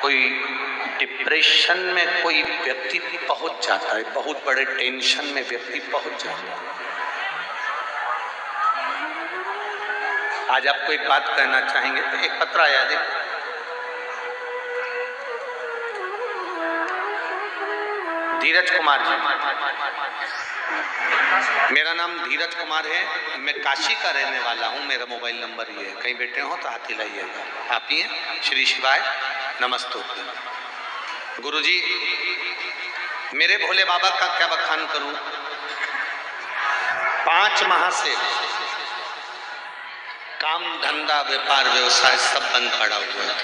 कोई डिप्रेशन में कोई व्यक्ति पहुंच जाता है, बहुत बड़े टेंशन में व्यक्ति पहुंच जाता है। आज आपको एक बात कहना चाहेंगे। तो एक पत्र आया, देखो, धीरज कुमार जी। मेरा नाम धीरज कुमार है, मैं काशी का रहने वाला हूँ। मेरा मोबाइल नंबर ये है, कहीं बैठे हो तो हाथ हिलाइएगा। आप ही हैं? श्री शिवाय नमस्तोत्र। गुरुजी, मेरे भोले बाबा का क्या बखान करूं। 5 माह से काम धंधा व्यापार व्यवसाय सब बंद पड़ा हुआ है।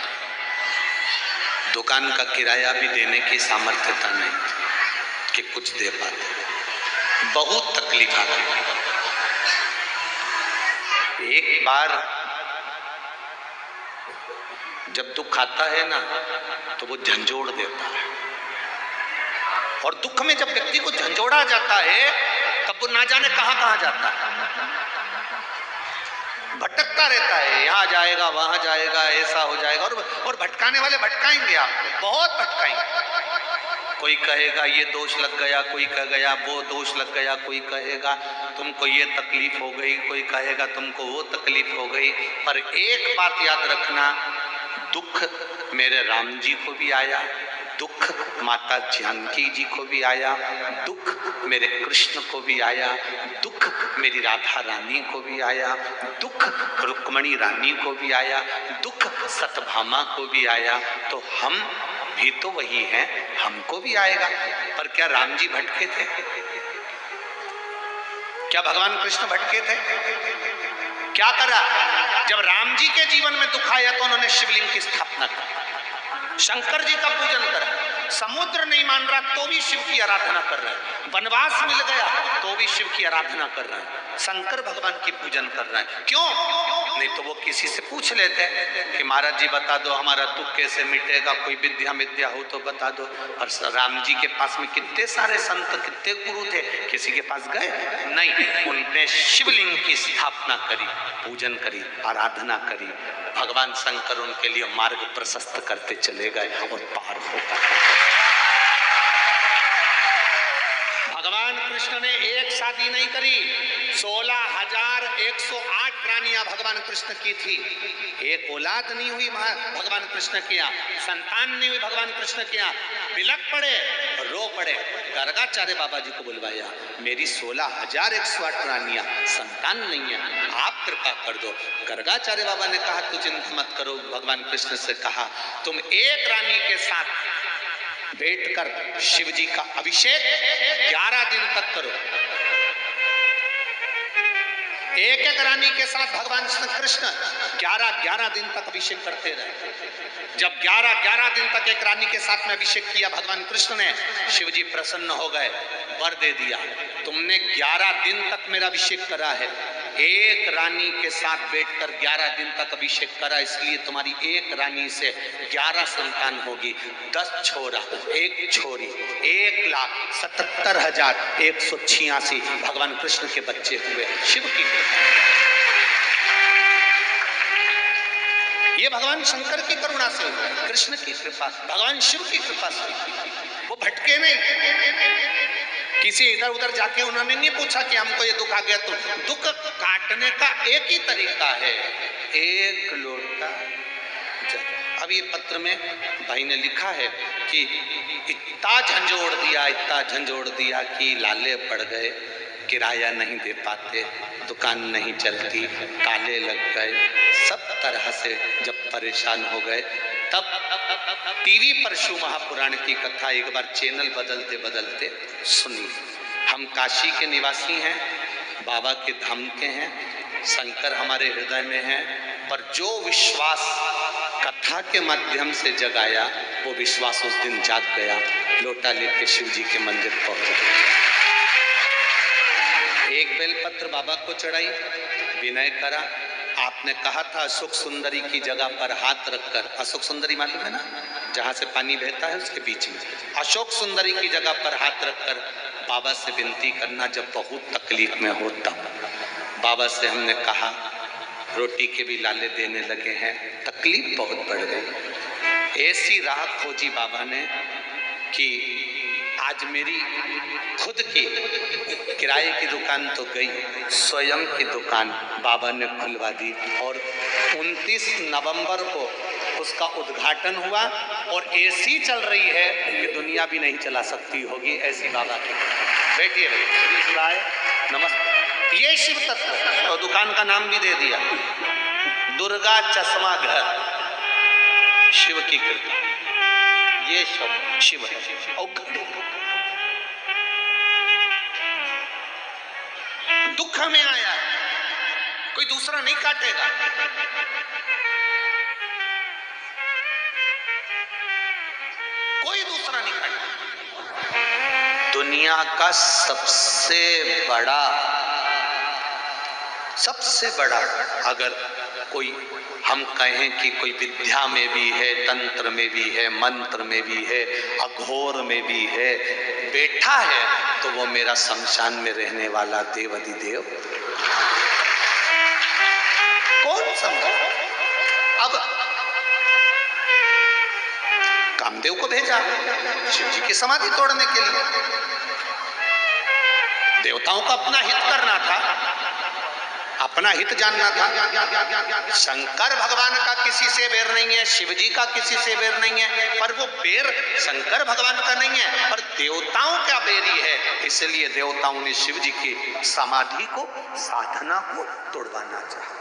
दुकान का किराया भी देने की सामर्थ्यता नहीं कि कुछ दे पाते। बहुत तकलीफ आती है। एक बार जब दुख आता है ना तो वो झंझोड़ देता है, और दुख में जब व्यक्ति को झंझोड़ा जाता है तब वो ना जाने कहां कहां जाता है, भटकता रहता है। यहाँ जाएगा, वहां जाएगा, ऐसा हो जाएगा। और भटकाने वाले भटकाएंगे आपको, बहुत भटकाएंगे। कोई कहेगा ये दोष लग गया, कोई कह गया वो दोष लग गया, कोई कहेगा तुमको ये तकलीफ हो गई, कोई कहेगा तुमको वो तकलीफ हो गई। पर एक बात याद रखना, दुख मेरे राम जी को भी आया, दुख माता जानकी जी को भी आया, दुख मेरे कृष्ण को भी आया, दुख मेरी राधा रानी को भी आया, दुख रुक्मणी रानी को भी आया, दुख सत्यभामा को भी आया। तो हम भी तो वही हैं, हमको भी आएगा। पर क्या राम जी भटके थे? क्या भगवान कृष्ण भटके थे? क्या करा? जब राम जी के जीवन में दुख आया तो उन्होंने शिवलिंग की स्थापना की, शंकर जी का पूजन करा। समुद्र नहीं मान रहा तो भी शिव की आराधना कर रहा है, वनवास मिल गया तो भी शिव की आराधना कर रहा है, शंकर भगवान की पूजन कर रहा है। क्यों? नहीं तो वो किसी से पूछ लेते कि महाराज जी बता दो हमारा दुख कैसे मिटेगा, कोई विद्या हो तो बता दो। और राम जी के पास में कितने सारे संत, कितने गुरु थे, किसी के पास गए नहीं। उनने शिवलिंग की स्थापना करी, पूजन करी, आराधना करी। भगवान शंकर उनके लिए मार्ग प्रशस्त करते चले गए और पार होता है। भगवान कृष्ण ने एक शादी नहीं करी, 16,108 रानियां भगवान कृष्ण की थी। एक औलाद नहीं हुई भगवान कृष्ण की, संतान नहीं हुई भगवान कृष्ण की। बिलक पड़े, रो पड़े, गर्गाचार्य बाबा जी को बुलवाया, मेरी 16,108 रानियां, संतान नहीं है, आप कृपा कर दो। गर्गाचार्य बाबा ने कहा तू चिंता मत करो। भगवान कृष्ण से कहा तुम एक रानी के साथ बैठकर शिव जी का अभिषेक 11 दिन तक करो। एक एक रानी के साथ भगवान श्री कृष्ण 11 दिन तक अभिषेक करते रहे। जब 11 दिन तक एक रानी के साथ में अभिषेक किया भगवान कृष्ण ने, शिव जी प्रसन्न हो गए, वर दे दिया, तुमने 11 दिन तक मेरा अभिषेक करा है, एक रानी के साथ बैठकर 11 दिन तक अभिषेक करा, इसलिए तुम्हारी एक रानी से 11 संतान होगी। 10 छोरा, 1 छोरी, 1,77,186 भगवान कृष्ण के बच्चे हुए। शिव की, ये भगवान शंकर की करुणा से, कृष्ण की कृपा, भगवान शिव की कृपा से। वो भटके नहीं, किसी इधर उधर जाके उन्होंने नहीं पूछा कि हमको ये दुख आ गया। तो दुख काटने का एक ही तरीका है, एक लोटा जल। अब ये पत्र में भाई ने लिखा है कि इतना झंझोड़ दिया कि लाले पड़ गए, किराया नहीं दे पाते, दुकान नहीं चलती, ताले लग गए, सब तरह से जब परेशान हो गए, तब टीवी पर शिव महापुराण की कथा एक बार चैनल बदलते बदलते सुनी। हम काशी के निवासी हैं, बाबा के धाम के हैं, शंकर हमारे हृदय में हैं, पर जो विश्वास कथा के माध्यम से जगाया वो विश्वास उस दिन जाग गया। लोटा लेके शिव जी के मंदिर पहुंच गए। एक बेलपत्र बाबा को चढ़ाई, विनय करा। आपने कहा था अशोक सुंदरी की जगह पर हाथ रखकर, अशोक सुंदरी मालूम है ना, जहां से पानी बहता है उसके बीच में, अशोक सुंदरी की जगह पर हाथ रखकर बाबा से विनती करना जब बहुत तकलीफ में हो तब। बाबा से हमने कहा रोटी के भी लाले देने लगे हैं, तकलीफ बहुत बढ़ गई। ऐसी राह खोजी बाबा ने कि आज मेरी खुद की किराए की दुकान तो गई, स्वयं की दुकान बाबा ने खुलवा दी और 29 नवंबर को उसका उद्घाटन हुआ और ऐसी चल रही है कि दुनिया भी नहीं चला सकती होगी, ऐसी बाबा की। बैठिए भाई, नमस्ते। ये शिव तत्व और दुकान का नाम भी दे दिया, दुर्गा चश्मा घर, शिव की कृपा। ये सब शिव है। दुख में आया है, कोई दूसरा नहीं काटेगा। कोई दूसरा नहीं काटेगा। दुनिया का सबसे बड़ा अगर कोई हम कहें कि कोई विद्या में भी है, तंत्र में भी है, मंत्र में भी है, अघोर में भी है, बैठा है, तो वो मेरा शमशान में रहने वाला देवाधिदेव। कौन समझा? अब कामदेव को भेजा शिव जी की समाधि तोड़ने के लिए। देवताओं का अपना हित करना था, अपना हित जानना था। शंकर भगवान का किसी से बैर नहीं है, शिव जी का किसी से बैर नहीं है, पर वो बैर शंकर भगवान का नहीं है, पर देवताओं का बैरी है। इसलिए देवताओं ने शिव जी की समाधि को, साधना को तोड़वाना चाहा।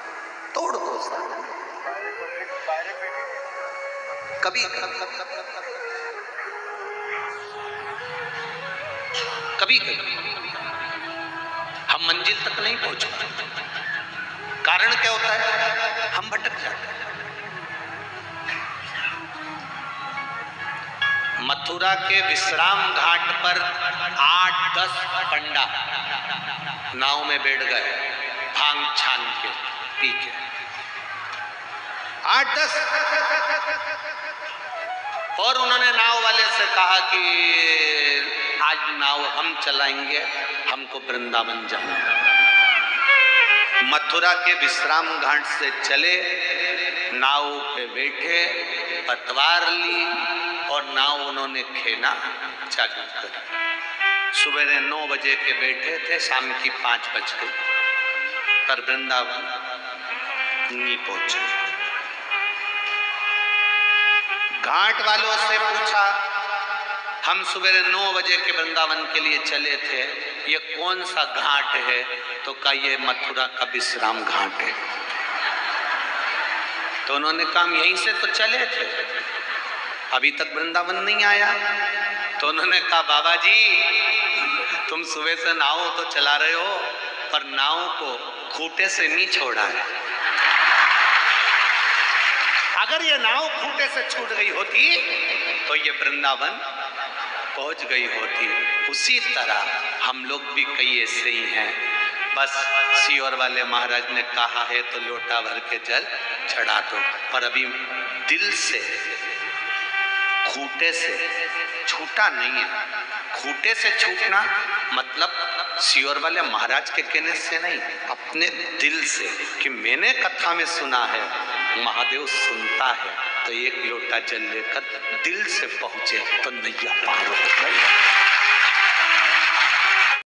तोड़ दो साधना। कभी हम मंजिल तक नहीं पहुंच पाते। कारण क्या होता है? हम भटक जाते हैं। मथुरा के विश्राम घाट पर 8-10 पंडा नाव में बैठ गए, भांग छान के पी के। 8-10 और उन्होंने नाव वाले से कहा कि आज नाव हम चलाएंगे, हमको वृंदावन जाना। मथुरा के विश्राम घाट से चले, नाव पे बैठे, पतवार ली और नाव उन्होंने खेना चालू कर। सुबह 9 बजे के बैठे थे, शाम की 5 बज गई, पर वृंदावन नहीं पहुंचे। घाट वालों से पूछा, हम सुबह 9 बजे के वृंदावन के लिए चले थे, ये कौन सा घाट है? तो कहा ये मथुरा का विश्राम घाट है। तो उन्होंने कहा हम यहीं से तो चले थे, अभी तक वृंदावन नहीं आया। तो उन्होंने कहा बाबा जी, तुम सुबह से नाव तो चला रहे हो, पर नाव को खूंटे से नहीं छोड़ा है। अगर ये नाव खूंटे से छूट गई होती तो ये वृंदावन पहुंच गई होती। उसी तरह हम लोग भी कई ऐसे ही हैं, बस सीहोर वाले महाराज ने कहा है तो लोटा भर के जल चढ़ा दो, पर अभी दिल से, खूंटे से छूटा नहीं है। खूंटे से छूटना मतलब सीहोर वाले महाराज के कहने से नहीं, अपने दिल से, कि मैंने कथा में सुना है महादेव सुनता है, तो एक लोटा जल लेकर दिल से पहुंचे तो नैया पार हो गई।